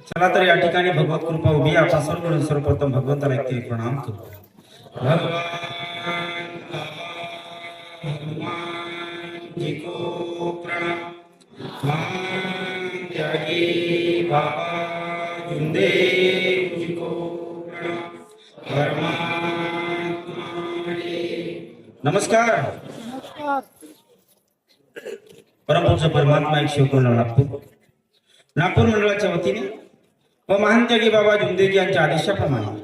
चला तर या ठिकाणी भगवत कृपा उभी आपण सर्वप्रथम भगवंताला एक प्रणाम करू. भगवान जी को प्रणाम. मान त्यागी बाबा जुंदेव जी को प्रणाम. परमात्मा नमस्कार. परमपूज्य परमात्मा एक शिवकुमार नागपूर मंडळाच्या वतीने व महान त्यागी बाबा जुंदेजी यांच्या आदेशाप्रमाणे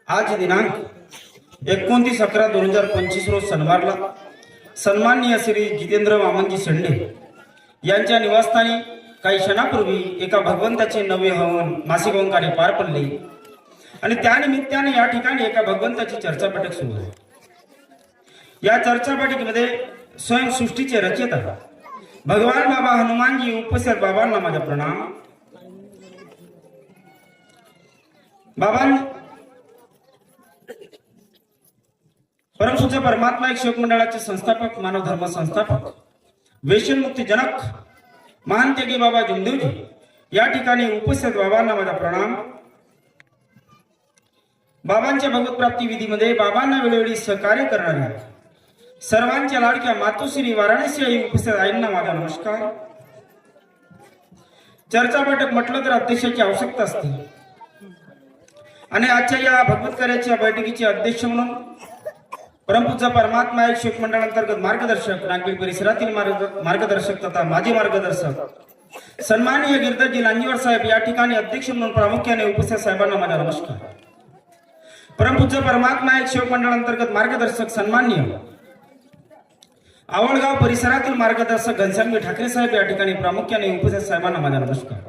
आज दिनांक 29/11/2025 रोज शनिवारला सन्माननीय श्री जितेंद्र वामनजी शेंडे यांच्या निवासस्थानी काही क्षणापूर्वी एका भगवंताचे नवे हवन मासिक हवन कार्य पार पडले आणि त्यानिमित्ताने या ठिकाणी एका भगवंताची चर्चा बैठक सुरू आहे. या चर्चा बैठकीमध्ये स्वयं सृष्टीचे रचयिता भगवान बाबा हनुमानजी उपस्थित. बाबांना माझा प्रणाम. बाबां परमपूज्य परमात्मा एक शिवक मंडळाचे संस्थापक मानव धर्म संस्थापक व्यसनमुक्ती जनक महान त्यागी बाबा जुंदेवजी या ठिकाणी उपस्थित. बाबांना माझा प्रणाम. बाबांच्या भगवत प्राप्ती विधीमध्ये बाबांना वेळोवेळी सहकार्य करणाऱ्या सर्वांच्या लाडक्या मातोश्री वाराणसी आई उपस्थित आईंना माझा नमस्कार. चर्चा बैठक म्हटलं तर अध्यक्षाची आवश्यकता असते आणि आजच्या या भगवत कार्याच्या बैठकीचे अध्यक्ष म्हणून परमपूज्य परमात्मा एक शिवक मंडळ अंतर्गत मार्गदर्शक नागपूर परिसरातील मार्गदर्शक तथा माजी मार्गदर्शक सन्माननीय गिरधरजी लांजीवर साहेब या ठिकाणी अध्यक्ष म्हणून प्रामुख्याने उपस्थित. साहेबांना माझा नमस्कार. परमपूज्य परमात्मा एक शिवक मंडळ अंतर्गत मार्गदर्शक सन्माननीय आवळगाव परिसरातील मार्गदर्शक घनश्यामजी ठाकरे साहेब या ठिकाणी प्रामुख्याने उपस्थित. साहेबांना माझा नमस्कार.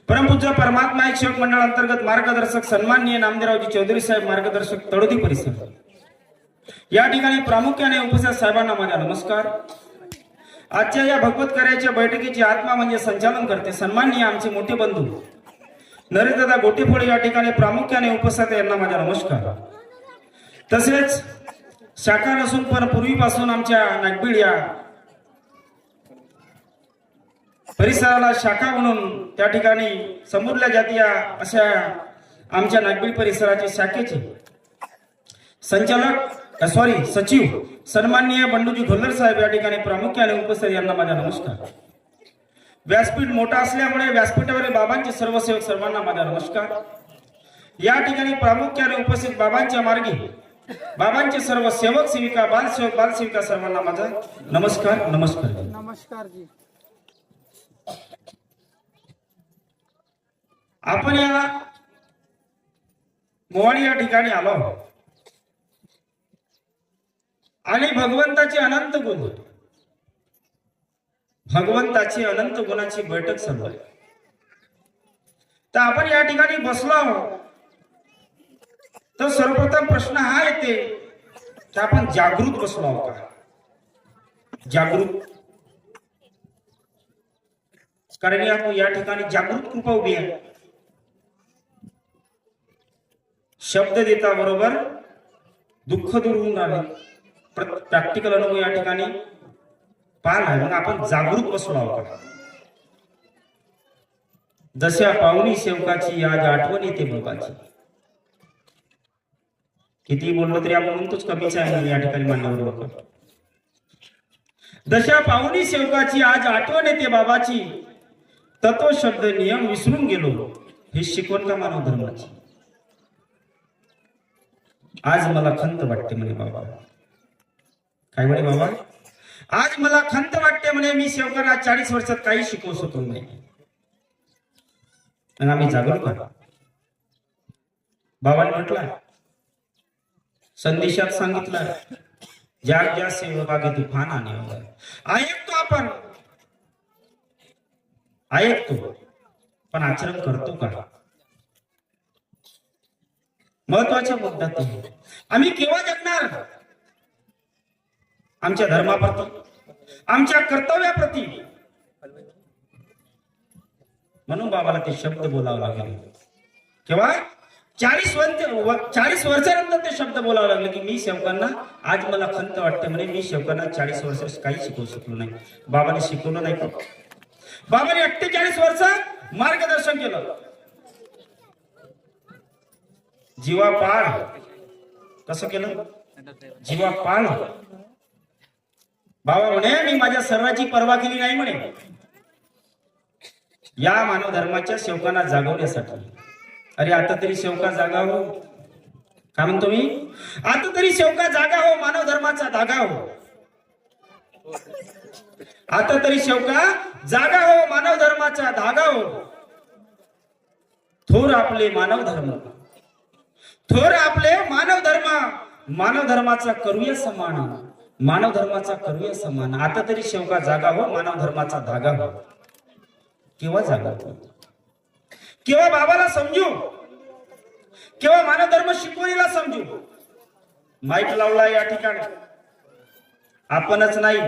परमपूज्य परमात्मा एक शिवक मंडळ अंतर्गत मार्गदर्शक सन्माननीय नामदेवरावजी चौधरी साहेब मार्गदर्शक तळोदी परिसर या ठिकाणी प्रामुख्याने उपस्थित. साहेबांना माझा नमस्कार. आजच्या या भगवत कार्याच्या बैठकीची आत्मा म्हणजे संचालन करते सन्माननीय आमचे मोठे बंधू नरेशदादा गोटेफोळे या ठिकाणी प्रामुख्याने उपस्थित. यांना माझा नमस्कार. तसेच शाखा नसून पण पूर्वीपासून आमच्या नागबीड या परिसराला शाखा म्हणून त्या ठिकाणी संबोधल्या जाते अशा आमच्या नागबीड परिसराचे शाखेचे सचिव सन्माननीय बंडूजी घोल्लर साहेब या ठिकाणी प्रामुख्याने उपस्थित. यांना माझा नमस्कार. व्यासपीठ मोठा असल्यामुळे व्यासपीठावरील बाबांचे सर्व सेवक सर्वांना माझा नमस्कार. या ठिकाणी प्रामुख्याने उपस्थित बाबांच्या मार्गी बाबांचे सर्व सेवक सेविका बालसेवक बालसेविका सर्वांना माझा नमस्कार. नमस्कार. नमस्कार जी. आपण या मोवाडी या ठिकाणी आलो आणि भगवंताचे अनंत गुण भगवंताची अनंत गुणाची बैठक चालू आहे. तर आपण या ठिकाणी बसलो आहोत तर सर्वप्रथम प्रश्न हा येते की आपण जागृत बसलो आहोत का? जागृत कारण या ठिकाणी जागृत कृपा उभी आहे. शब्द देता बरोबर दुःख दूर होऊन राहिले. प्रॅक्टिकल अनुभव या ठिकाणी पाहणार. मग आपण जागृत बसलो आहोत का? जशा पाहुणी सेवकाची आज आठवण येते बाबाची. किती बोललो तरी आपण म्हणतोच कमीच आहे या ठिकाणी मान्यवर लोक. जशा पाहुणी सेवकाची आज आठवण येते बाबाची तत्व शब्द नियम विसरून गेलो ही शिकवण का मानव धर्माची. आज मला खंत वाटते म्हणे बाबा. काय म्हणे बाबा? आज मला खंत वाटते म्हणे मी सेवकांना 40 वर्षात काही शिकवू शकलो नाही. आणि आम्ही जागरूक आहोत. बाबांनी म्हटलं संदेशात सांगितलं ज्या ज्या सेवकागे तुफान आणे. ऐकतो आपण ऐकतो पण आचरण करतो का? महत्वाचा मुद्दा तो. आम्ही केव्हा जगणार? आमच्या धर्माप्रती आमच्या कर्तव्याप्रती. म्हणून बाबाला ते शब्द बोलावं लागले. केव्हा? 40 वर्षानंतर ते शब्द बोलावं लागले की मी सेवकांना आज मला खंत वाटते म्हणे मी सेवकांना 40 वर्ष काही शिकवू शकलो नाही. बाबाने शिकवलं नाही का? बाबाने 48 वर्ष मार्गदर्शन केलं. जीवापाड कसं केलं? जीवापाड. बाबा म्हणे मी माझ्या सर्वांची पर्वा केली नाही म्हणे, या मानव धर्माच्या सेवकांना जागवण्यासाठी. अरे आता तरी सेवका जागा हो. काय म्हणतो मी? आता तरी सेवका जागा हो, मानव धर्माचा धागा हो. आता तरी सेवका जागा हो, मानव धर्माचा धागा हो. थोर आपले मानव धर्म, थोर आपले मानव धर्म, मानव धर्माचा करूया समान, मानव धर्माचा करूया समान. आता तरी सेवका जागा हो, मानव धर्माचा धागा हो. केव्हा जागा हो? केव्हा बाबाला समजू, केव्हा मानव धर्म शिकवणीला समजू. माईक लावला या ठिकाणी, आपणच नाही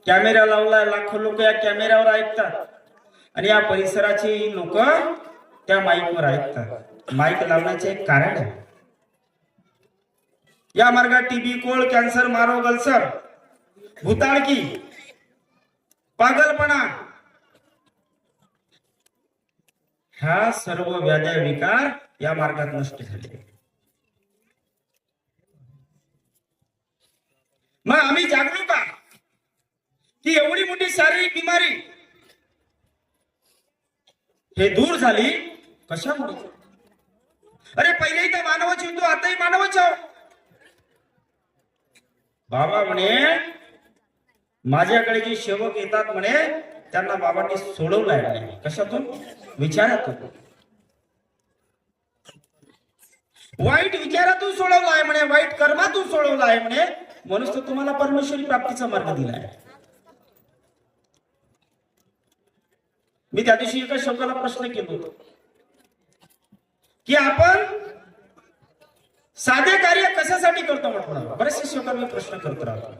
कॅमेरा लावलाय, लाखो लोक या कॅमेऱ्यावर ऐकतात आणि या परिसराचे लोक त्या माईकवर ऐकतात. माईक लावण्याचे एक कारण आहे. या मार्गात टीबी, कोळ, कॅन्सर, मारो, गलसर, भूताळकी, पागलपणा, ह्या सर्व व्याध्या विकार या मार्गात नष्ट झाले. मग आम्ही जागलो का की एवढी मोठी शारीरिक बिमारी हे दूर झाली कशामुळे? अरे पहिलेही तर मानवच होतो, आताही मानवच आहो. बाबा म्हणे माझ्याकडे जे सेवक येतात म्हणे त्यांना बाबांनी सोडवलाय म्हणे. कशातून? विचारातून, वाईट विचारातून सोडवला आहे म्हणे, वाईट कर्मातून सोडवला आहे म्हणे. म्हणून तर तुम्हाला परमेश्वरी प्राप्तीचा मार्ग दिलाय. मी त्या दिवशी एका सेवकाला प्रश्न केला होता की आपण साधे कार्य कशासाठी करतो म्हटलं. बरेचसे सेवकांना प्रश्न करत राहतो.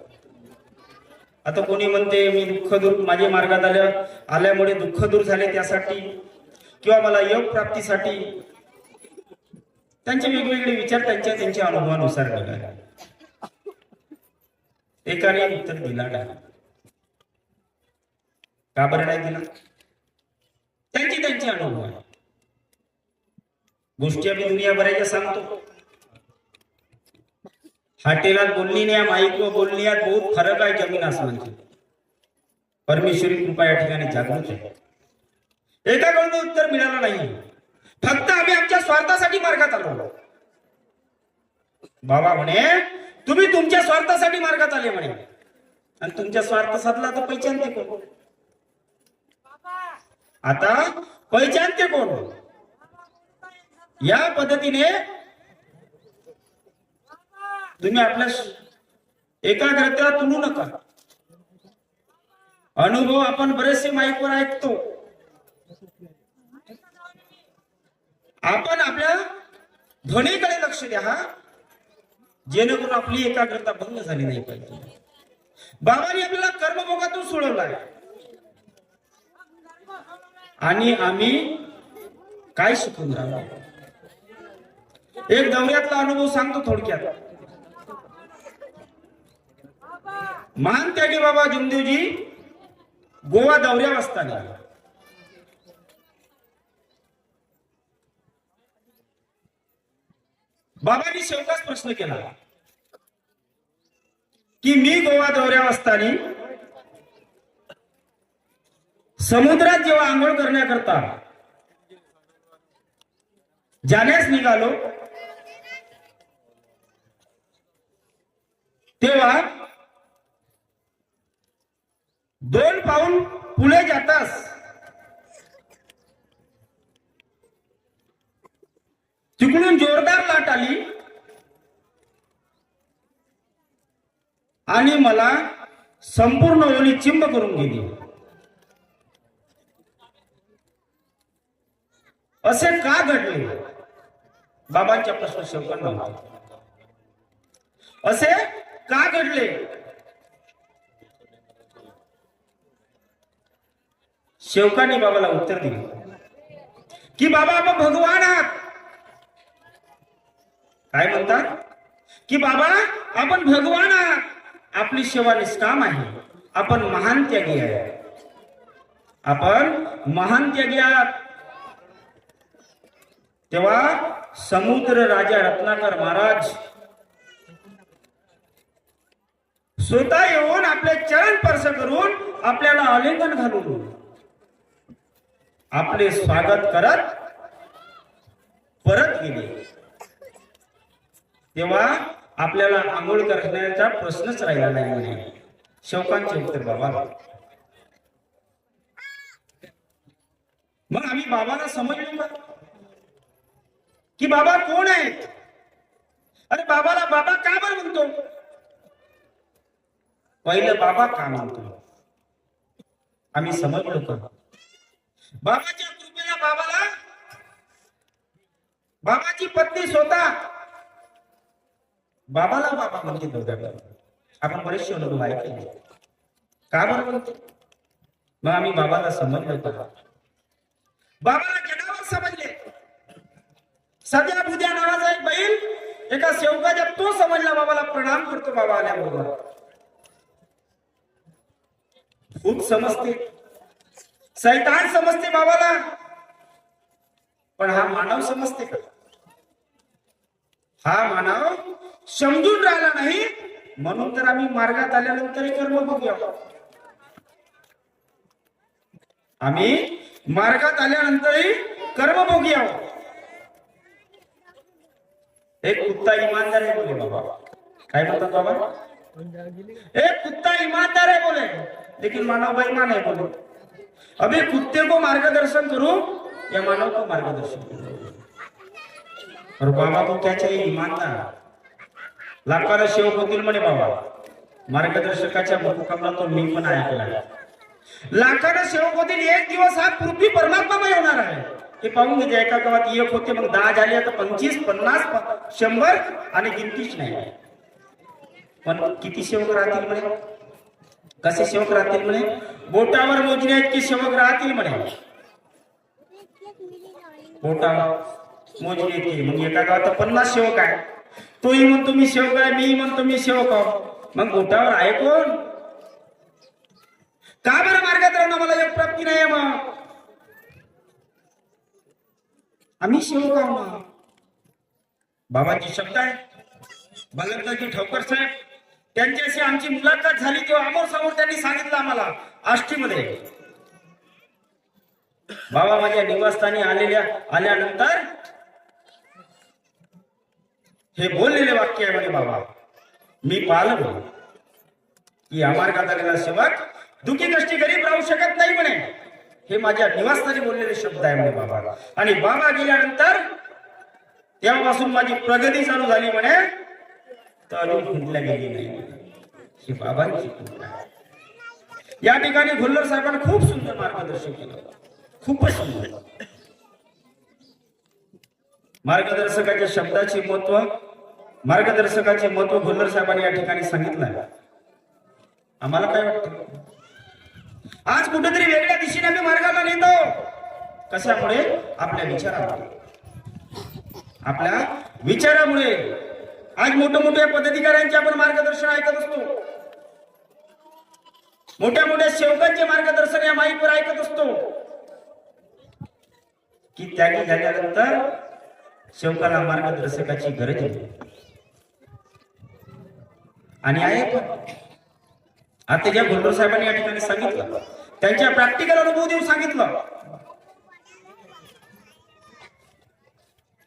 आता कोणी म्हणते मी दुःख दूर, माझे मार्गात आल्यामुळे दुःख दूर झाले त्यासाठी, किंवा मला योग प्राप्तीसाठी. त्यांचे वेगवेगळे विचार त्यांच्या अनुभवानुसार निघाले. एकाने उत्तर दिला नाही. का बरं नाही दिला? त्यांचे अनुभव आहे. गोष्टी आम्ही दुनिया भरायच्या सांगतो. हॉटेलात बोलणी या माईक व बोलण्यात बहुत फरक आहे, जमीन आसमानची. परमेश्वरी कृपा या ठिकाणी जागृत आहे. एकाकडून उत्तर मिळालं नाही. फक्त आम्ही आमच्या स्वार्थासाठी मार्गात आलो. बाबा म्हणे तुम्ही तुमच्या स्वार्थासाठी मार्गात आले म्हणे, आणि तुमच्या स्वार्थ साधला तर पहिचानते कोण? आता पहिचानते कोण? या पद्धतीने तुम्ही आपल्या एकाग्रतेला तुलू नका. अनुभव आपण बरेचसे माईकवर ऐकतो. आपण आपल्या ध्वनीकडे लक्ष द्या, जेणेकरून आपली एकाग्रता भंग झाली नाही पाहिजे. बाबांनी आपल्याला कर्मभोगातून सोडवलाय आणि आम्ही काय शिकून राहिलो. एक दौऱ्यातला अनुभव सांगतो थोडक्यात. महान त्यागी बाबा जुमदेवजी गोवा दौऱ्यावर असताना बाबांनी शेवटाच प्रश्न केला की मी गोवा दौऱ्यावर असताना समुद्रात जेव्हा आंघोळ करण्याकरता जाण्यास निघालो तेव्हा 2 पाऊल पुढे जाताच तिकडून जोरदार लाट आली आणि मला संपूर्ण ओली चिंब करून गेली. असे का घडले? बाबांच्या प्रश्न शेवकांना होता. असे का घडले? शेवकांनी बाबाला उत्तर दिले की बाबा आपण भगवान आहात. काय म्हणतात की बाबा आपण भगवान आहात, आपली सेवा निष्काम आहे, आपण महान त्यागी आहे, आपण महान त्यागी आहात. तेव्हा समुद्र राजा रत्नाकर महाराज स्वतः येऊन आपले चरण स्पर्श करून आपल्याला आलिंगन घालून आपले स्वागत करत परत गेले. तेव्हा आपल्याला आंघोळ करण्याचा प्रश्नच राहिला नाही म्हणे. शौकांचे उत्तर बाबा. मग आम्ही बाबाला समजलो का की बाबा कोण आहेत? अरे बाबाला बाबा का बरं म्हणतो? पहिलं बाबा का म्हणतो आम्ही समजलो का? बाबाच्या कृपेला बाबाला बाबाची पत्नी स्वतः बाबाला बाबा म्हणते दोघांना. आपण बरेचसे अनुभव ऐकले. का बरं म्हणते? मग आम्ही बाबाला समजलो का? बाबाला जनावर समजले. सध्या बुद्या नावाचा एक बैल एका सेवकाच्या तो समजला बाबाला प्रणाम करतो बाबा आल्याबरोबर. खूप समजते. सैतान समजते बाबाला. पण हा मानव समजते का? हा मानव समजून राहिला नाही. म्हणून तर आम्ही मार्गात आल्यानंतर कर्म बघूया. आम्ही मार्गात आल्यानंतरही कर्म बघूया. एक कुत्ता ईमानदार है बोले बाबा. काय म्हणतात बाबा? एक कुत्ता ईमानदार है बोले लेकिन मानव बेईमान है बोले. अभी कुत्ते को मार्गदर्शन करो या मानव को मार्गदर्शन करो? और बाबा को क्या चाहिए? ईमानदार. लाखाला सेवक होतील म्हणे बाबा. मार्गदर्शकाच्या मुखकमलातून मी पण ऐकला. लाखाला सेवक होतील. एक दिवस हा पृथ्वी परमात्मामय होणार आहे. हे पाहून घ्या. एका गावात एक होते मग 10 झाले आता 25 50 100 आणि गिनतीच नाही. पण किती सेवक राहतील म्हणे? कसे सेवक राहतील म्हणे? बोटावर मोजण्या इतके सेवक राहतील म्हणे. बोटावर मोजणे इतके. मग एका गावात 50 सेवक आहे. तोही म्हणतो मी सेवक आहे. मी म्हणतो मी सेवक आहो. मग बोटावर आहे कोण? का बरं मार्गात राहणं मला एक प्राप्ती नाही आहे? मग आम्ही सेवक आहोत. बाबाची शब्द आहे. बालकदाजी ठोकर साहेब त्यांच्याशी आमची मुलाखत झाली तेव्हा अमोर समोर त्यांनी सांगितलं आम्हाला आष्टीमध्ये. बाबा माझ्या निवासस्थानी आल्यानंतर हे बोललेले वाक्य आहे म्हणे बाबा. मी पाहिलं की अमार्गात आलेला सेवक दुखी कष्टी गरीब राहू शकत नाही म्हणे. हे माझ्या निवासस्थानी बोललेले शब्द आहे म्हणे बाबा. आणि बाबा गेल्यानंतर तेव्हापासून माझी प्रगती चालू झाली म्हणे. तर अजून खुंटल्या गेली नाही. ही बाबांची कृपा. या ठिकाणी भुल्लर साहेबांनी खूप सुंदर मार्गदर्शन केलं. खूपच सुंदर. मार्गदर्शकाच्या शब्दाचे महत्व, मार्गदर्शकाचे महत्व भुल्लर साहेबांनी या ठिकाणी सांगितलं. आम्हाला काय वाटतं? आज कुठेतरी वेगळ्या दिशेने आम्ही मार्गाला नेतो. कशामुळे? आपल्या विचारामुळे. आपल्या विचारामुळे आज मोठ्या पदाधिकाऱ्यांचे आपण मार्गदर्शन ऐकत असतो. मोठ्या सेवकांचे मार्गदर्शन या माईकवर ऐकत असतो. की त्यागी झाल्यानंतर सेवकाला मार्गदर्शकाची गरज आहे. आणि आहे पण आता ज्या भुल्लर साहेबांनी या ठिकाणी सांगितलं त्यांच्या प्रॅक्टिकल अनुभव देऊन सांगितलं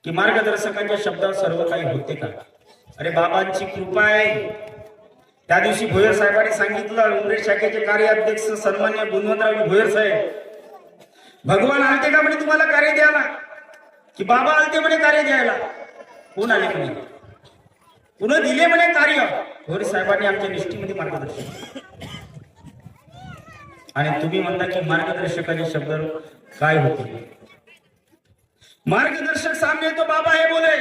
की मार्गदर्शकांच्या शब्दावर सर्व काही होते का? अरे बाबांची कृपा आहे. त्या दिवशी भोयर साहेबांनी सांगितलं. उमरेड शाखेचे कार्याध्यक्ष सन्मान्य गुणवंतराव भोयर साहेब, भगवान आलते का म्हणे तुम्हाला कार्य द्यायला? की बाबा आलते म्हणे कार्य द्यायला? कोण आले म्हणे? पुन्हा दिले म्हणे कार्य. भोयर साहेबांनी आमच्या निष्ठेमध्ये मार्गदर्शन. आणि तुम्ही म्हणता की मार्गदर्शकाचे शब्द काय होते? मार्गदर्शक सामने तो बाबा है बोले.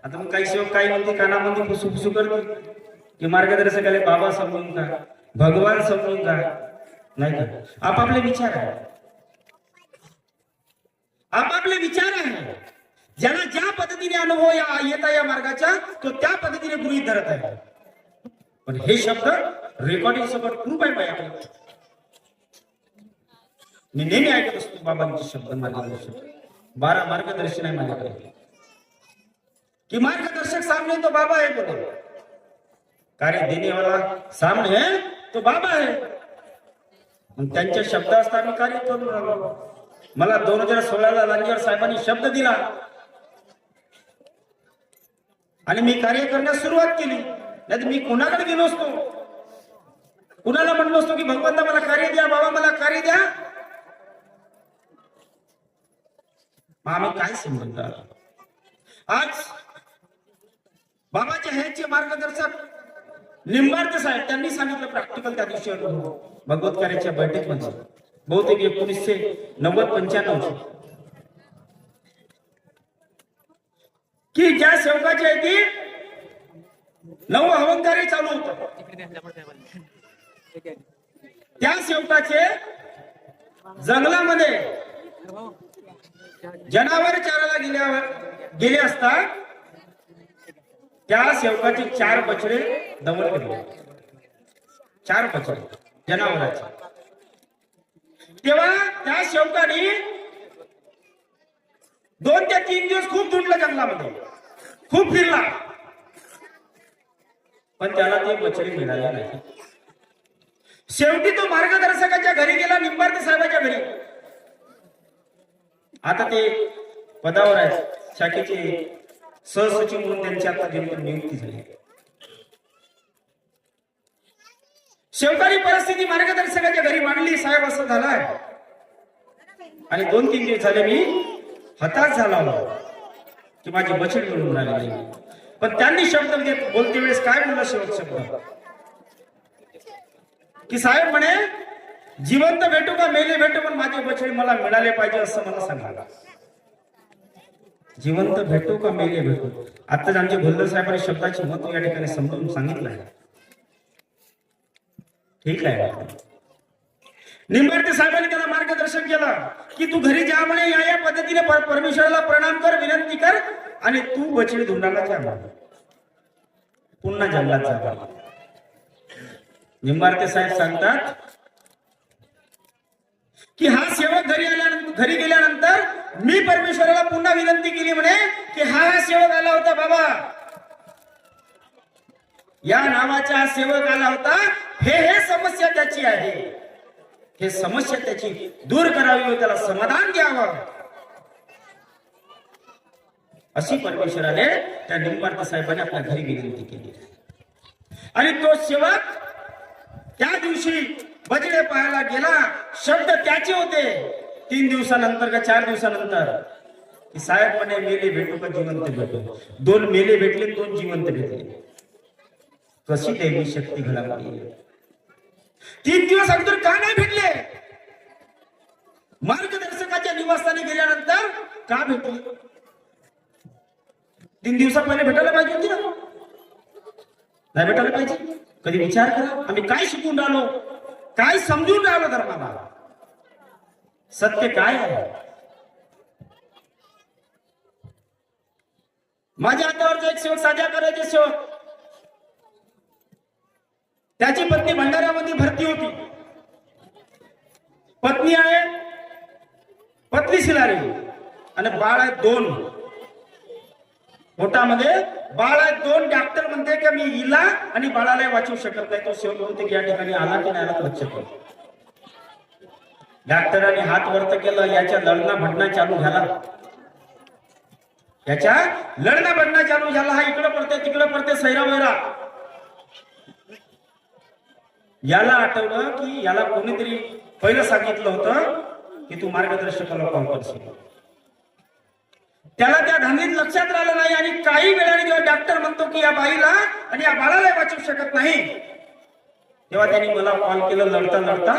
आता मग काही सेवक काही म्हणते कानामध्ये फुसू करतो की मार्गदर्शकाला बाबा समजून का, भगवान समजून का? नाही का? आपापले विचार आहे. आपापले विचार आहे. ज्याला ज्या पद्धतीने अनुभव येता या मार्गाचा तो त्या पद्धतीने गृहीत धरत आहे. पण हे शब्द रेकॉर्डिंग सोबत खूप आहे पाहिजे. मी नेहमी ऐकत असतो बाबांचे शब्द मार्गदर्शक. 12 मार्गदर्शन आहे माझ्याकडे कि मार्गदर्शक सामने तो बाबा है बोले, कार्य देने वाला सामने है तो बाबा है. मग त्यांच्या शब्द असता मी कार्य करून राहिलो. मला 2016 लांजेवार साहेबांनी शब्द दिला आणि मी कार्य करण्यास सुरुवात केली. नाही मी कुणाकडे गेलो असतो, कुणाला म्हणलो असतो की भगवंता मला कार्य द्या, बाबा मला कार्य द्या. आम्ही काय संबंध आज बाबाचे ह्याचे मार्गदर्शक निंबाळकर साहेब त्यांनी सांगितलं प्रॅक्टिकल त्या दिवशी भगवत कार्याच्या बैठकीमध्ये बहुतेक 1990-95 की ज्या सेवकाची आहे ती 9 हवन कार्य चालू होतं. त्या सेवकाचे जंगलामध्ये जनावर चारायला गेले असता त्या सेवकाचे 4 बछडे दमन केले. 4 बछडे जनावरांचे. तेव्हा त्या सेवकाने 2 ते 3 दिवस खूप धुंडला जंगलामध्ये, खूप फिरला, पण त्याला ते बछडे मिळाले नाही. शेवटी तो मार्गदर्शकाच्या घरी गेला, निंबाळकर साहेबांच्या घरी. आता ते पदावर आहेत, शाखेचे सहसचिव म्हणून त्यांची आता नियुक्ती झाली. शेवकानी परिस्थिती मार्गदर्शकाच्या घरी मांडली. साहेब असं झालंय आणि 2-3 दिवस झाले मी हताश झाला होता की माझी बछडी मिळून राहिली नाही. पण त्यांनी शब्द बोलते वेळेस काय बोलला शेवट शब्द की साहेब म्हणे जिवंत भेटू का मेले भेटू पण माझे बछडे मला मिळाले पाहिजे असं मला सांगा. जिवंत भेटू का मेले भेटू. आताच आमचे भुल्लर साहेबांनी शब्दाचे महत्व या ठिकाणी समजून सांगितलं आहे. ठीक आहे. निंबाळकर साहेबांनी त्याला मार्गदर्शन केलं की तू घरी जा म्हणे, या पद्धतीने परमेश्वराला प्रणाम कर, विनंती कर आणि तू बछडी धुंडाला जा, पुन्हा जंगलात जा. निंबाळकर साहेब सांगतात की हा सेवक घरी गेल्यानंतर मी परमेश्वराला पुन्हा विनंती केली म्हणे की हा सेवक आला होता बाबा, या नावाचा सेवक आला होता, हे समस्या त्याची आहे, हे समस्या त्याची दूर करावी, त्याला समाधान द्यावं अशी परमेश्वराने त्या निंबाळकर साहेबांनी आपल्या घरी विनंती केली. आणि तो सेवक त्या दिवशी बछडे पाहायला गेला. शब्द त्याचे होते 3 दिवसानंतर का 4 दिवसानंतर की साहेब म्हणे मेले भेटू का जिवंत भेटू. 2 मेले भेटले, 2 जिवंत भेटले. कशी देवी शक्ती घडामोडी. 3 दिवस अगोदर का नाही भेटले. मार्गदर्शकाच्या निवासस्थानी गेल्यानंतर का भेटले. 3 दिवसा पहिले भेटायला पाहिजे होती ना, नाही भेटायला पाहिजे. कधी विचार करा आम्ही काय शिकून राहिलो, काय समजून राहिलो धर्माला, सत्य काय आहे. माझ्या हातावरचा एक सेवक, साध्या करायचे सेवक, त्याची पत्नी भंडाऱ्यामध्ये भरती होती. पत्नी आहे पत्नी शिलारी आणि बाळ आहे 2, पोटामध्ये बाळ आहे 2. डॉक्टर म्हणते की मी हिला आणि बाळाला वाचवू शकत नाही. तो सेवक म्हणते की या ठिकाणी आला की नाही आला लक्ष ठेव. डॉक्टरांनी हात वरत केलं, याच्या लढणा भडणा चालू झाला, याच्या लढणा भडणा चालू झाला. हा इकडं पडते तिकडं पडते, सैरा वैरा. याला आठवलं की याला कोणीतरी पहिलं सांगितलं होतं की तू मार्गदर्शकाला कॉल करशील. त्याला त्या धांदीत लक्षात राहिलं नाही आणि काही वेळाने जेव्हा डॉक्टर म्हणतो की या बाईला आणि या बाळाला वाचवू शकत नाही, तेव्हा त्यांनी मला कॉल केलं लढता लढता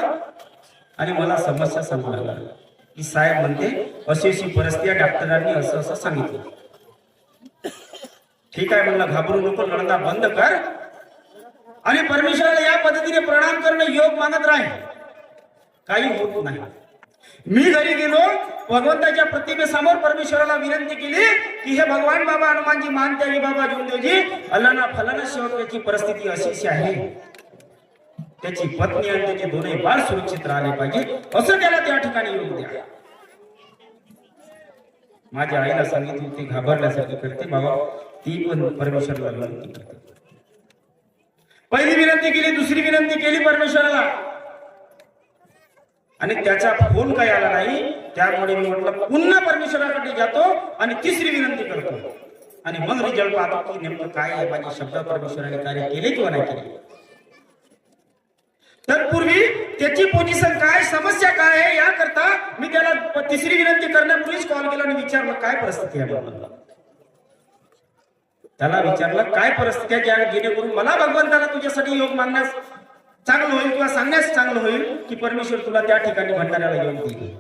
आणि मला समस्या सांगू लागला की साहेब म्हणते अशी अशी परिस्थिती, डॉक्टरांनी असं असं सांगितलं. ठीक आहे म्हणलं, घाबरू नको, लढता बंद कर आणि परमेश्वराला या पद्धतीने प्रणाम करणं योग मागत राहील, काही होत नाही. मी घरी गेलो, भगवंताच्या प्रतिमेसमोर परमेश्वराला विनंती केली की हे भगवान बाबा हनुमानजी मानते ही बाबा जोंदेवजी, अल्लाना फलाना सेवकाची परिस्थिती अशीच आहे, त्याची पत्नी आणि त्याचे 2 बाळ सुरक्षित राहिले पाहिजे, असं त्याला त्या ठिकाणी येऊन द्या. माझ्या आईला सांगितलं ती घाबरल्यासारखी करते बाबा, ती पण परमेश्वराला विनंती करते. पहिली विनंती केली, दुसरी विनंती केली परमेश्वराला, आणि त्याचा फोन काही आला नाही. त्यामुळे मी म्हटलं पुन्हा परमेश्वराकडे जातो आणि तिसरी विनंती करतो आणि मग रिझल्ट पाहतो की नेमकं काय आहे, माझे शब्द परमेश्वराने कार्य केले किंवा नाही केले. तत्पूर्वी त्याची पोझिशन काय, समस्या काय आहे याकरता मी त्याला तिसरी विनंती करण्यापूर्वीच कॉल केला आणि विचारलं काय परिस्थिती आहे म्हणून. त्याला विचारलं काय परिस्थिती आहे जेणेकरून मला भगवंताला तुझ्यासाठी योग मागण्यास चांगलं होईल किंवा सांगण्यास चांगलं होईल की परमेश्वर तुला त्या ठिकाणी भंडाऱ्याला योग देईल.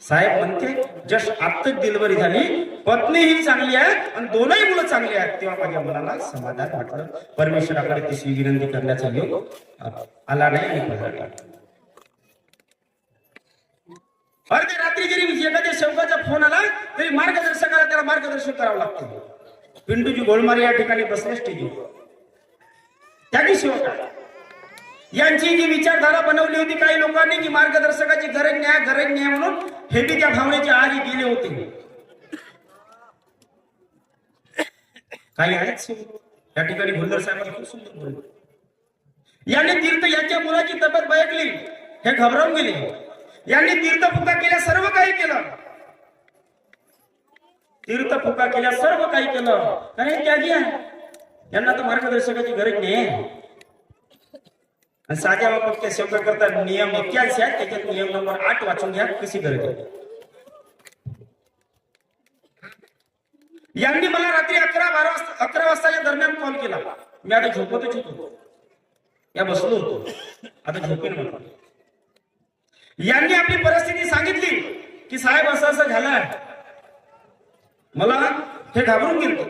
साहेब म्हणते जस्ट आत्ताच डिलिव्हरी झाली, पत्नी ही चांगली आहे आणि दोनही मुलं चांगली आहेत. तेव्हा माझ्या मुलाला समाधान वाटलं. परमेश्वराकडे तिसरी विनंती करण्याचा योग आला नाही आणि पडला. अर्ध्या रात्री जरी एखाद्या सेवकाचा फोन आला तरी मार्गदर्शकाला त्याला मार्गदर्शन करावं लागतं. पिंटूजी गोळमारे या ठिकाणी बसले स्टेजवर, त्याची सेवक यांची जी विचारधारा बनवली होती काही लोकांनी की मार्गदर्शकाची गरज नाही म्हणून हे बी त्या भावनेच्या आधी गेले होते. काही आहेत त्या ठिकाणी भुल्लर साहेबांनी खूप सुंदर बोलले. यांनी तीर्थ यांच्या मुलाची तब्येत बयकली, हे घबरावून गेले. यांनी तीर्थफुका केल्या, सर्व काही केलं, तीर्थफुका केल्या, सर्व काही केलं, कारण त्यागी आहे, यांना तर मार्गदर्शकाची गरज नाही. साध्या बाबत सेवका करता नियम 81 आहेत, त्याच्यात नियम नंबर 8 वाचून घ्या कशी गरज आहे. यांनी मला रात्री 11 वाजताच्या दरम्यान कॉल केला. मी आता झोपतच होतो, या बसलो होतो, आता झोपेन म्हणतो. यांनी आपली परिस्थिती सांगितली की साहेब असं असं झालंय, मला हे घाबरून गेलो.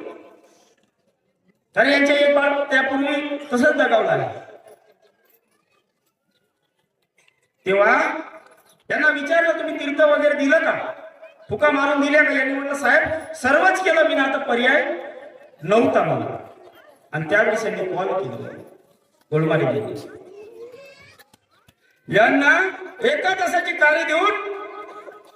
तर यांचे एक बाळ त्यापूर्वी तसंच दगावलं आहे. तेव्हा त्यांना विचारलं तुम्ही तीर्थ वगैरे दिलं का, फुका मारून दिल्या का. यांनी म्हटलं साहेब सर्वच केलं मी, आता पर्याय नव्हता मला. आणि त्यावेळेस त्यांनी कॉल केला गोळमारे यांना एका तासाची काळी देऊन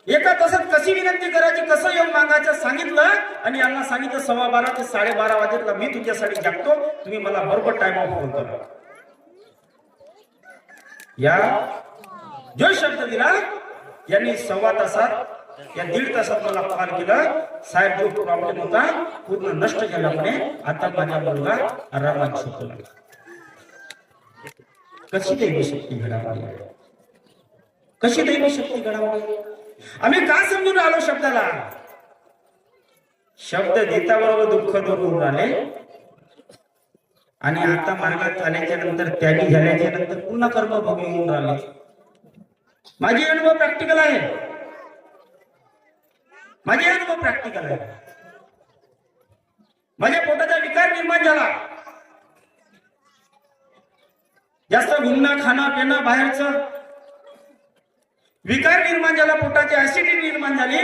एका तासात कशी विनंती करायची, कसं योग मागायचं सांगितलं. आणि यांना सांगितलं 12:15 ते 12:30 वाजेला मी तुमच्यासाठी जागतो, तुम्ही मला बरोबर टाइम फोन करा. या जो शब्द दिला यांनी 1.25 तासात या 1.5 तासात मला कॉल केला. साहेब जो प्रॉब्लेम होता पूर्ण नष्ट झाल्यामुळे आता माझा मुलगा आरामात झोपला. कशी दैवी शक्ती घडावली, कशी दैवी शक्ती घडावली. आम्ही का समजून आलो शब्दाला, शब्द देता बरोबर दुःख दूर होऊन राहिले आणि आता मार्गात आल्याच्या नंतर त्यागी झाल्याच्या नंतर पुन्हा कर्म भोगी होऊन राहिले. माझे अनुभव प्रॅक्टिकल आहे, माझे अनुभव प्रॅक्टिकल आहे. माझ्या पोटाचा विकार निर्माण झाला, जास्त गुन्हा खाणं पिणं बाहेरचं विकार निर्माण झाला, पोटाची ऍसिडिटी निर्माण झाली,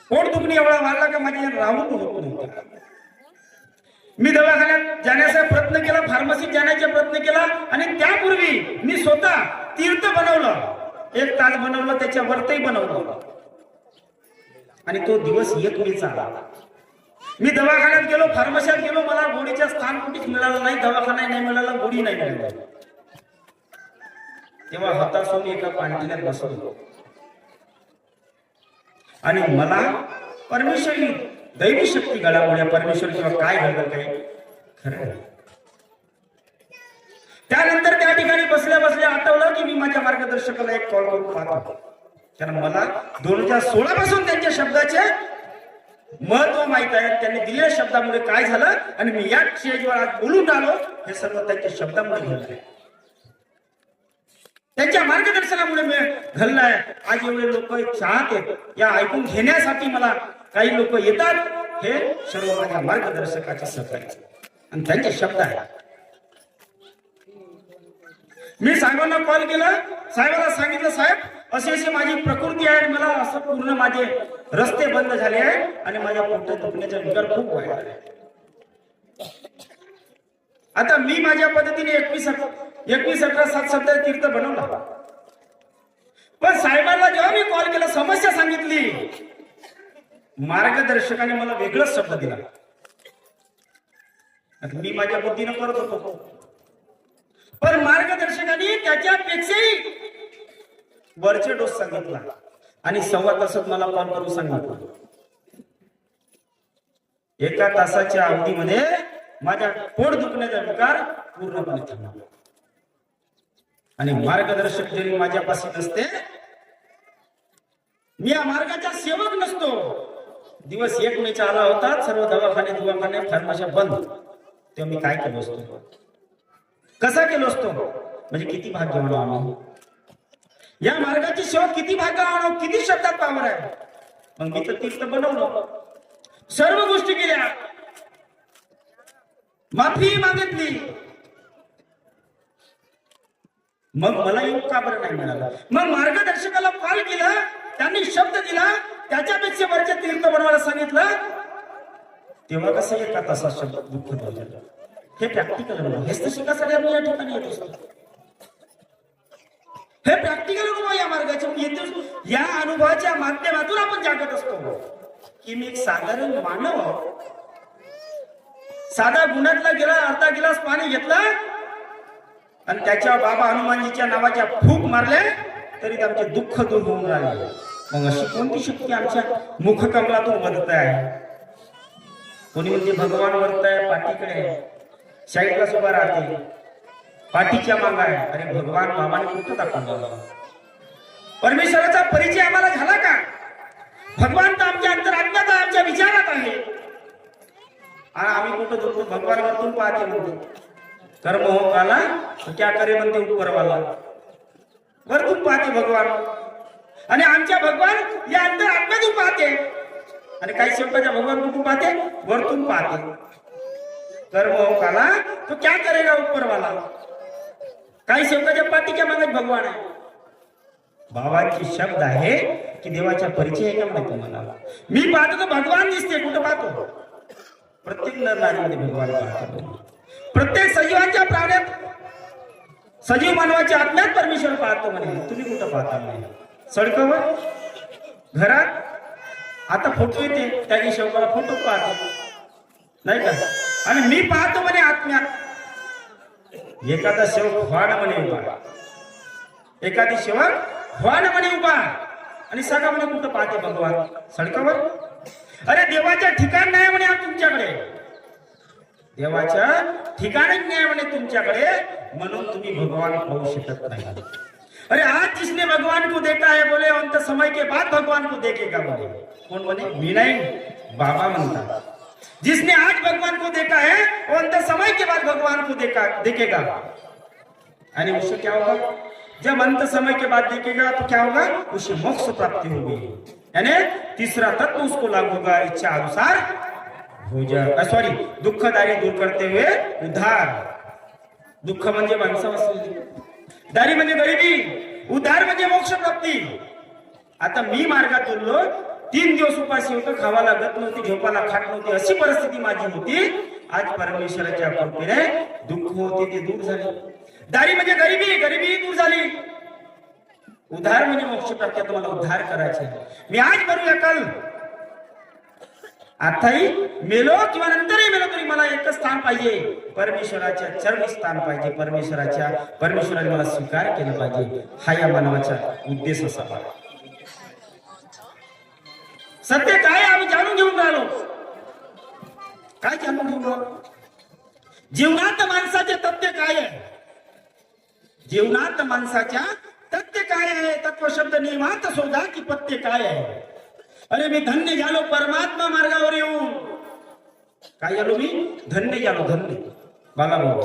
पोट दुखणे एवढा वाढला का माझ्या राहून होत नव्हता. मी दवाखान्यात जाण्याचा प्रयत्न केला, फार्मसीत जाण्याचा प्रयत्न केला आणि त्यापूर्वी मी स्वतः तीर्थ बनवलं, 1 तास बनवलं, त्याच्यावरती बनवलं आणि तो दिवस एकवीचा आला. मी दवाखान्यात गेलो, फार्मसीत गेलो, मला गोळीच्या स्थान कुठेच मिळालं नाही, दवाखाना नाही मिळाला, गोळी नाही मिळाली. तेव्हा हताशून एका पांढऱ्यात बसलो आणि मला परमेश्वरी दैवी शक्ती घडावल्या. परमेश्वर किंवा काय घडलं काही खरं. त्यानंतर त्या ठिकाणी बसल्या बसल्या आठवलं की मी माझ्या मार्गदर्शकाला एक कॉल करून पाहतो, कारण मला 2016 पासून त्यांच्या शब्दाचे महत्व माहित आहे. त्यांनी दिलेल्या शब्दामुळे काय झालं आणि मी या स्टेजवर आज बोलून आलो, हे सर्व त्यांच्या शब्दामुळे घडलंय, त्यांच्या मार्गदर्शनामुळे मी घडलंय. आज एवढे लोक चाहत आहेत, या ऐकून घेण्यासाठी मला काही लोक येतात, हे सर्व माझ्या मार्गदर्शकाचे सहकार्य आणि त्यांचे शब्द आहेत. मी साहेबांना कॉल केला, साहेबांना सांगितलं साहेब अशी अशी माझी प्रकृती आहे, मला असं पूर्ण माझे रस्ते बंद झाले आहे आणि माझ्या पोटात दुखण्याचा विकार खूप वाढला आहे. आता मी माझ्या पद्धतीने 21-18-7 तीर्थ बनवला, पण साहेबांना जेव्हा मी कॉल केला समस्या सांगितली मार्गदर्शकाने मला वेगळाच शब्द दिला. आता मी माझ्या बुद्धीनं करत होतो, पण मार्गदर्शकाने त्याच्यापेक्षाही वरचे डोस सांगितला आणि 1.25 तासात मला कॉल करून सांगितलं. 1 तासाच्या अवधीमध्ये माझ्या पोट दुखण्याचा विकार पूर्णपणे थांबला. आणि मार्गदर्शक जरी माझ्यापाशी नसते, मी या मार्गाचा सेवक नसतो. दिवस 1 मेचा आला होता, सर्व दवाखाने फार्मस्या बंद. तेव्हा मी काय केलो असतो, कसा केलो असतो? म्हणजे किती भाग्यवान आम्ही, या मार्गाची सेवा किती भाग्यवान, किती शब्दात पावर आहे. मग मी तर तीर्थ बनवलं, सर्व गोष्टी केल्या, माफी मागितली. मग मला योग का बरं नाही मिळाला? मग मार्गदर्शकाला कॉल केला, त्यांनी शब्द दिला, त्याच्यापेक्षा वरचे तीर्थ बनवायला सांगितलं. तेव्हा कसं 1 तासात शब्द दुःख झालं. हे प्रॅक्टिकल अनुभव, हेच तर शिकासाठी आपण या ठिकाणी येत असतो. हे प्रॅक्टिकल अनुभव या मार्गाचे येतो. या अनुभवाच्या माध्यमातून आपण जागत असतो की मी एक साधारण मानव, साधा गुणातला गेला, अर्धा गिलास पाणी घेतला आणि त्याच्या बाबा हनुमानजीच्या नावाच्या फूक मारले तरी आमचे दुःख दूर होऊन राहिले. मग अशी कोणती शक्ती आमच्या मुखकमलातून वधत आहे? कोणी म्हणजे भगवान वर्त आहे पाठीकडे, साईडला उभा राहते, पाठीच्या माग आहे. अरे भगवान बाबाने कुठं दाखवलं? परमेश्वराचा परिचय आम्हाला झाला का? भगवान तर आमच्या अंतरात्म्यात, आमच्या विचारात आहे. आणि आम्ही कुठं जातो? भगवान वरतून पाहते म्हणते, कर्म हो काला क्या करे म्हणते उपरवाला, वरतून पाहते भगवान. आणि आमच्या भगवान या अंतरात्म्यातून पाहते. आणि काही शेवटाच्या भगवान कुठून पाहते? वरतून पाहते. कर्म हो काला तो क्या करेगा उपरवाला. काही शेवटाच्या पाठीच्या मागे भगवान आहे. बाबाची शब्द आहे की देवाचा परिचय आहे का माहिती तुम्हाला? मी पाहतो तर भगवान दिसते. कुठं पाहतो? प्रत्येक नरनारीमध्ये भगवान पाहतो. प्रत्येक सजीवांच्या प्राण्यात, सजीव मानवाच्या आत्म्यात परमेश्वर पाहतो म्हणे. तुम्ही कुठं पाहता म्हणे? सडकावर, घरात. आता फोटो येते, त्याची शेवकाला फोटो पाहतो नाही का? आणि मी पाहतो म्हणे आत्म्यात. एखादा सेवक व्हाण म्हणे उभा, एखादी सेवक व्हाण म्हणे उभा. आणि सगळं म्हणे कुठं पाहते भगवान? सडकावर. अरे देवाच्या ठिकाण नाही म्हणे तुमच्याकडे, देवाच्या ठिकाणच नाही म्हणे तुमच्याकडे, म्हणून तुम्ही भगवान पाहू शकत नाही. अरे आज जिसने भगवान को देखा है बोले अंत समय के बाद भगवान को देखेगा बोले. कौन बोले? मी नाही, बाबा म्हणतात. जिसने आज भगवान को देखा है वो अंत समय के बाद भगवान को देखेगा. आणि उससे क्या होगा? जब अंत समय के बाद देखेगा तो क्या होगा? उसे मोक्ष प्राप्ति होगी. यानी तीसरा तत्व उसको लागू होगा, इच्छा अनुसार हो जाए. सॉरी, दुःखदारी दूर करते हुए उद्धार. दुःख म्हणजे माणसावर, दारी म्हणजे गरिबी, उद्धार म्हणजे मोक्ष प्राप्ती. आता मी मार्गात उरलो, 3 दिवस उपाशी होतो, खावा लागत नव्हती, झोपाला खाट नव्हती, अशी परिस्थिती माझी होती. आज परमेश्वराच्या कृपेने दुःख होते ते दूर झाले. दारी म्हणजे गरिबी, गरिबी दूर झाली. उद्धार म्हणजे मोक्ष प्राप्ती. तुम्हाला उद्धार करायचे. मी आज मरू या कल, आताही मेलो किंवा नंतरही मेलो तरी मला एकच स्थान पाहिजे, परमेश्वराच्या चरणी स्थान पाहिजे. परमेश्वराने मला स्वीकार केला पाहिजे. हा या मानवाचा उद्देश असावा. सत्य काय आम्ही जाणून घेऊन राहिलो. काय जाणून घेऊन राहिलो? जीवनात माणसाचे तथ्य काय आहे? जीवनात माणसाच्या तथ्य काय आहे? तत्व शब्द नियमात शोधा की पत्ते काय आहे? अरे मी धन्य झालो परमात्मा मार्गावर येऊन. काय झालो मी? धन्य झालो. धन्य बाला भाऊ,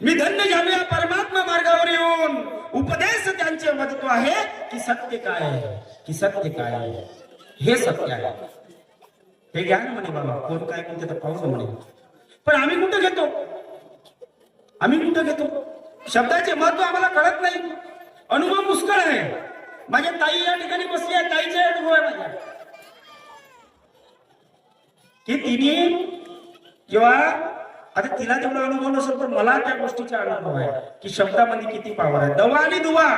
मी धन्य झालो या परमात्मा मार्गावर येऊन. उपदेश त्यांचे महत्व आहे की सत्य काय आहे, की सत्य काय आहे, हे सत्य आहे. हे ज्ञान म्हणे बाबा. कोण काय म्हणते तर पाहू म्हणे. पण आम्ही कुठं घेतो? आम्ही कुठं घेतो? शब्दाचे महत्व आम्हाला कळत नाही. अनुभव पुष्कळ आहे. माझ्या ताई या ठिकाणी बसली आहे, ताईचे अनुभव आहे माझ्या की तिने जेव्हा, आता तिला तेवढा अनुभव नसेल पण मला त्या गोष्टीचा अनुभव आहे की शब्दामध्ये किती पावर आहे. दवा आणि दुवा,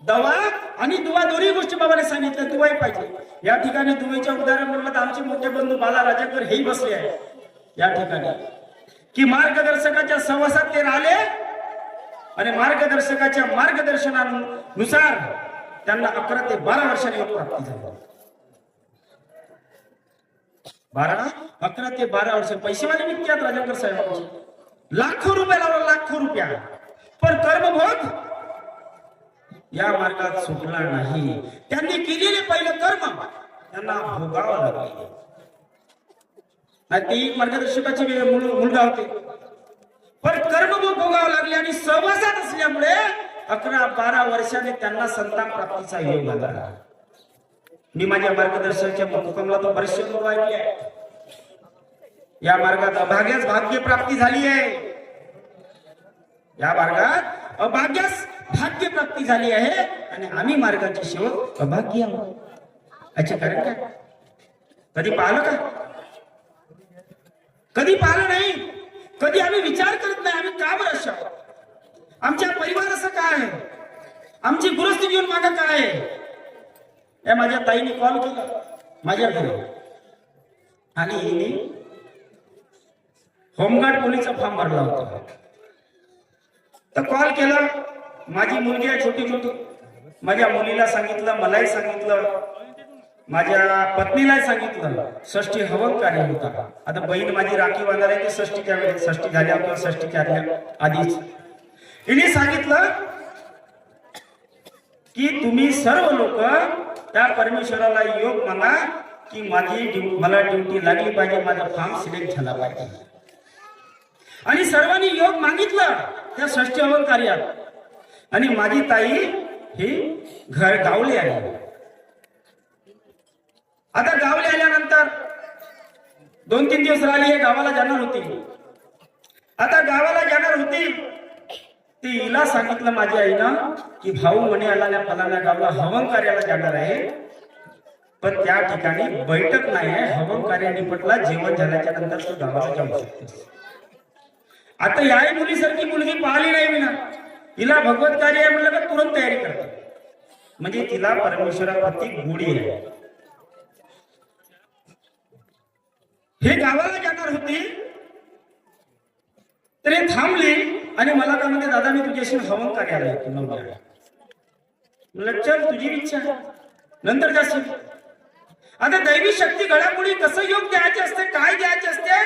दवा आणि दुवा दोन्ही गोष्टी बाबाने सांगितल्या. दुवाही पाहिजे. या ठिकाणी दुवेच्या उदाहरण म्हणलं तर आमचे मोठे बंधू बाला राजाकर हेही बसले आहे या ठिकाणी, की मार्गदर्शकाच्या सहवासात ते राहिले आणि मार्गदर्शकाच्या मार्गदर्शनानुसार त्यांना 11 ते 12 वर्षांनी योग प्राप्ती झाली. 11 ते 12 वर्ष पैसेवाले व्यक्ती आहेत राजाकर साहेब. लाखो रुपये लावला, लाखो रुपया, पण कर्मभोग या मार्गात सुटला नाही. त्यांनी केलेले पहिलं कर्म त्यांना भोगावं लागले. ते एक मार्गदर्शकाचे मुलगा होते, पण कर्मभोग भोगावं लागले आणि सहवासात असल्यामुळे 11-12 वर्षाने त्यांना संतान प्राप्तीचा योग आला. मी माझ्या मार्गदर्शकाच्या मुखकमला तो बरेचसे लोक ऐकले आहे. या मार्गात अभाग्यास भाग्य प्राप्ती झाली आहे. या मार्गात अभाग्यास भाग्य प्राप्ती झाली आहे आणि आम्ही मार्गाचे सेवक अभाग्य आहोत. याचे कारण काय? कधी पाहिलं का? कधी पाहिलं नाही. कधी आम्ही विचार करत नाही आम्ही का बरं अशा, आमच्या परिवाराचं काय आहे, आमची गृहस्थ जीवन मागं काय आहे. या माझ्या ताईने कॉल केला माझ्या घरी आणि होमगार्ड पोलीसचा फॉर्म भरला होता. तर कॉल केला. माझी मुलगी आहे छोटी छोटी. माझ्या मुलीला सांगितलं, मलाही सांगितलं, माझ्या पत्नीलाही सांगितलं. षष्ठी हवन कार्य होता. आता बहीण माझी राखी बांधायला आहे, षष्ठीच्या वेळेस, षष्ठी झाल्या किंवा षष्ठीच्या आधीच हिने सांगितलं की तुम्ही सर्व लोक त्या परमेश्वराला योग मागा की मला ड्युटी लागली पाहिजे, माझा फॉर्म सिलेक्ट झाला पाहिजे. आणि सर्वांनी योग मागितलं त्या षष्ठी हवन कार्यात. आणि माझी ताई ही गावली आली. आता गावली आल्यानंतर 2-3 दिवस राहिली, हे गावाला जाणार होती. आता गावाला जाणार होती ती हिला सांगितलं माझ्या आईनं की भाऊ म्हणे आला फलाना गावला हवन कार्याला जाणार आहे, पण त्या ठिकाणी बैठक नाही आहे, हवन कार्य निपटला, जेवण झाल्याच्या नंतर तू गावाला जाऊ शकतेस. आता याही मुलीसारखी मुलगी पाहिली नाही मी ना. तिला भगवत कार्य आहे म्हणलं का तुरंत तयारी करतात. म्हणजे तिला परमेश्वराप्रती गोडी आहे. हे गावाला जाणार होती तर हे थांबली आणि मला काय म्हणते, दादा मी तुझ्याशी हवन कार्याला येतो नव्हत्या. म्हणलं चल तुझी इच्छा नंतर जाशील. आता दैवी शक्ती घडामोडी कसं योग द्यायचे असते, काय द्यायचे असते,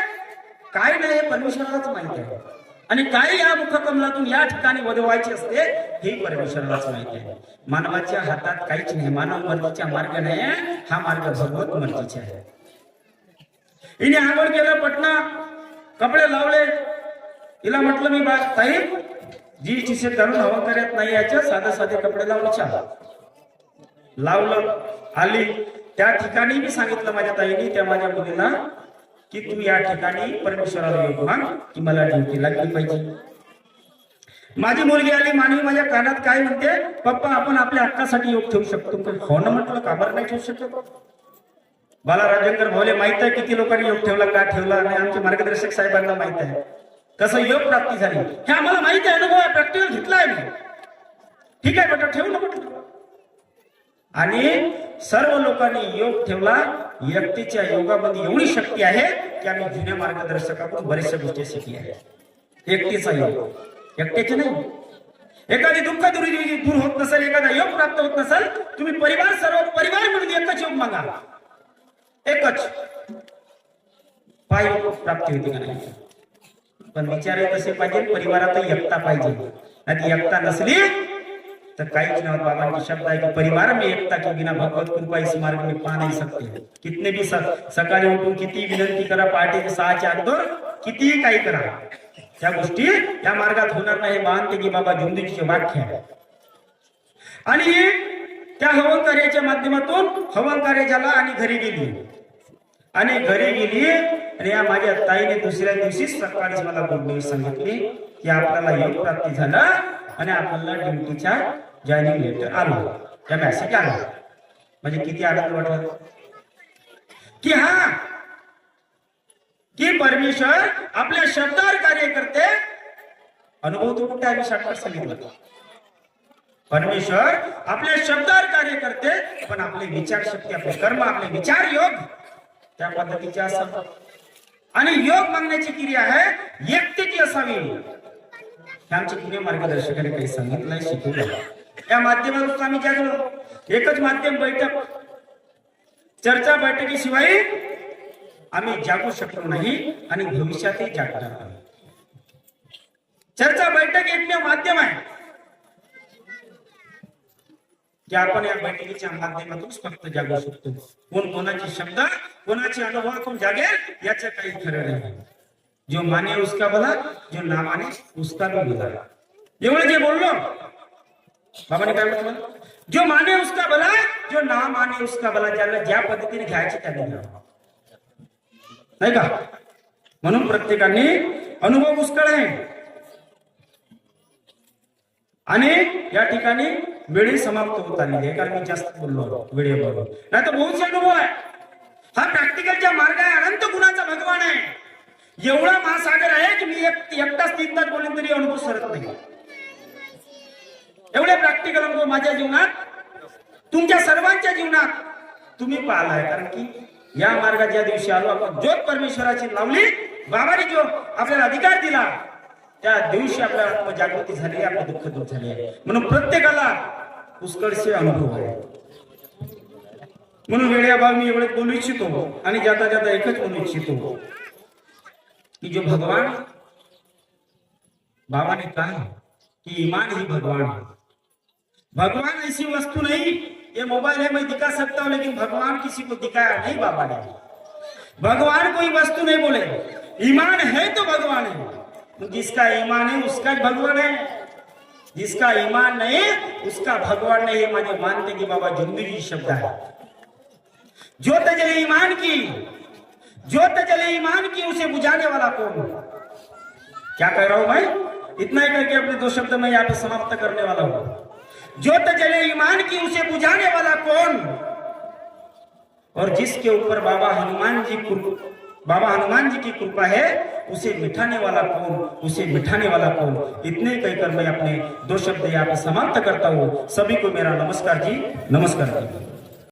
काय नाही हे परमेश्वरालाच माहिती आहे. आणि काय या मुखकमलातून या ठिकाणी वधवायचे असते हे परमेश्वरालाच माहिती आहे. मानवाच्या हातात काहीच नाही. मानव मर्जीचा मार्ग नाही, हा मार्ग भगवत मर्जीचा आहे. हिने आंघोळ केलं, पटना कपडे लावले. हिला म्हटलं मी ताई जी टी घालून हवन करत नाही याच्या साधे कपडे लावून चहा लावलं. आली त्या ठिकाणी मी सांगितलं माझ्या ताईने त्या माझ्या मुलीला की तू या ठिकाणी परमेश्वराला योग माग की मला ड्युटी लागली पाहिजे. माझी मुलगी आली. मानवी माझ्या कानात काय म्हणते, पप्पा आपण आपल्या हक्कासाठी योग ठेवू शकतो. हो ना म्हटलं, का बरं नाही ठेवू शकत. बाला राजेंद्र भाऊले माहित आहे किती लोकांनी योग ठेवला, का ठेवला, आणि आमचे मार्गदर्शक साहेबांना माहित आहे कसं योग प्राप्ती झाली. हे आम्हाला माहिती आहे, अनुभव आहे, प्रॅक्टिकल घेतलाय मी. ठीक आहे बेटा ठेवू नको. आणि सर्व लोकांनी योग ठेवला. व्यक्तीच्या योगामध्ये एवढी शक्ती आहे की आम्ही जुन्या मार्गदर्शकाकडून बऱ्याचशा गोष्टी शिकल्या आहेत. एकटीचा योग, एकट्याचे नाही. एखादी दुःख दूर होत नसेल, एखादा योग प्राप्त होत नसेल, तुम्ही सर्व परिवार मिळून एकच योग मागा. एकच पाय प्राप्ती होती का नाही. पण विचार कसे पाहिजे, परिवारात एकता पाहिजे. आणि एकता नसली तर काहीच नाही. बाबांची शब्द आहे की परिवार में एकता के बिना भगवत कृपा इस मार्ग में पा नहीं सकते. कितने भी सकाळी उठून किती विनंती करा, पहाटे 6च्या अगोदर कितीही काही करा, त्या गोष्टी या मार्गात होणार नाही. मानते की बाबा झुंदूजीचे वाक्य आहे. आणि त्या हवन कार्याच्या माध्यमातून हवन कार्य झाला आणि घरी गेली. आणि या माझ्या ताईने दुसऱ्या दिवशी सकाळीच मला गुड न्यूज सांगितली की आपल्याला योग प्राप्ती झाला आणि आपल्याला ड्युटीच्या जॉईनिंग लेटर आलं, त्या मेसेज आला. म्हणजे किती आनंद वाटला की हा की परमेश्वर आपल्या शब्दावर कार्य करते. अनुभव तो कुठे आम्ही शाखात सांगितलं, परमेश्वर आपल्या शब्दावर कार्य करते, पण आपले विचार शक्ती, आपले कर्म, आपले विचार योग त्या पद्धतीचे असतात. आणि योग मागण्याची क्रिया आहे एकतेची असावी. आमचे पुणे मार्गदर्शकाने काही सांगितलंय, शिकवलं. या माध्यमातून आम्ही जागलो. एकच माध्यम बैठक, चर्चा बैठकीशिवाय आम्ही जागू शकलो नाही आणि भविष्यातही जागणार नाही. चर्चा बैठक एकमेव माध्यम आहे की आपण या बैठकीच्या माध्यमातून फक्त जागू शकतो. कोण कोणाचे शब्द, कोणाचे अनुभवातून जागेल याचं काही खरं नाही. जो माने उसका भला, जो ना माने उसका भी भला. एवढं जे बोललो बाबाने काय म्हटलं, जो माने उसका भला, जो ना माने उसका भला. ज्याला ज्या पद्धतीने घ्यायचे त्याने घ्यावं, नाही का. म्हणून प्रत्येकाने अनुभव पुष्कळ आहे. आणि या ठिकाणी वेळी समाप्त होत आलेली आहे, कारण मी जास्त बोललो वेळेवर. नाही तर बहुत अनुभव आहे. हा प्रॅक्टिकलचा मार्ग आहे. अनंत गुणाचा भगवान आहे. एवढा महासागर आहे की मी एकटाच 3 तास बोलून तरी अनुभव सरत नाही. एवढे प्रॅक्टिकल अनुभव माझ्या जीवनात, तुमच्या सर्वांच्या जीवनात तुम्ही पाहिलाय. कारण की या मार्गात ज्या दिवशी आलो आपण, ज्योत परमेश्वराची लावली, बाबाने जो आपल्याला अधिकार दिला, त्या दिवशी आपल्या आत्मजागृती झाली, आपले दुःख दूर झाले आहे. म्हणून प्रत्येकाला पुष्कळसे अनुभव आहे. म्हणून वेळेअभावी मी एवढे बोलू इच्छितो आणि जाता जाता एकच बोलू इच्छितो कि जो भगवान, बाबा ने कहा कि ईमान ही भगवान है. भगवान ऐसी वस्तु नहीं, ये मोबाइल है मैं दिखा सकता हूं, लेकिन भगवान किसी को दिखाया नहीं बाबा ने. भगवान कोई वस्तु नहीं बोले, ईमान है तो भगवान है. तो जिसका ईमान है उसका भगवान है, जिसका ईमान नहीं उसका भगवान नहीं. माझे मानते कि बाबा जिंदगी शब्द है. ज्योत जले ईमान की, ज्योत जले ईमान की, उसे बुझाने वाला कौन. क्या कह रहा हूं मैं, इतना ही करके अपने 2 शब्द में यहाँ पे समाप्त करने वाला हूं. ज्योत जले ईमान की, उसे बुझाने वाला कौन. और जिसके ऊपर बाबा हनुमान जी की कृपा है, उसे मिठाने वाला कौन, उसे मिठाने वाला कौन. इतने कहकर मैं अपने 2 शब्द यहाँ पे समाप्त करता हूँ. सभी को मेरा नमस्कार जी, नमस्कार जी.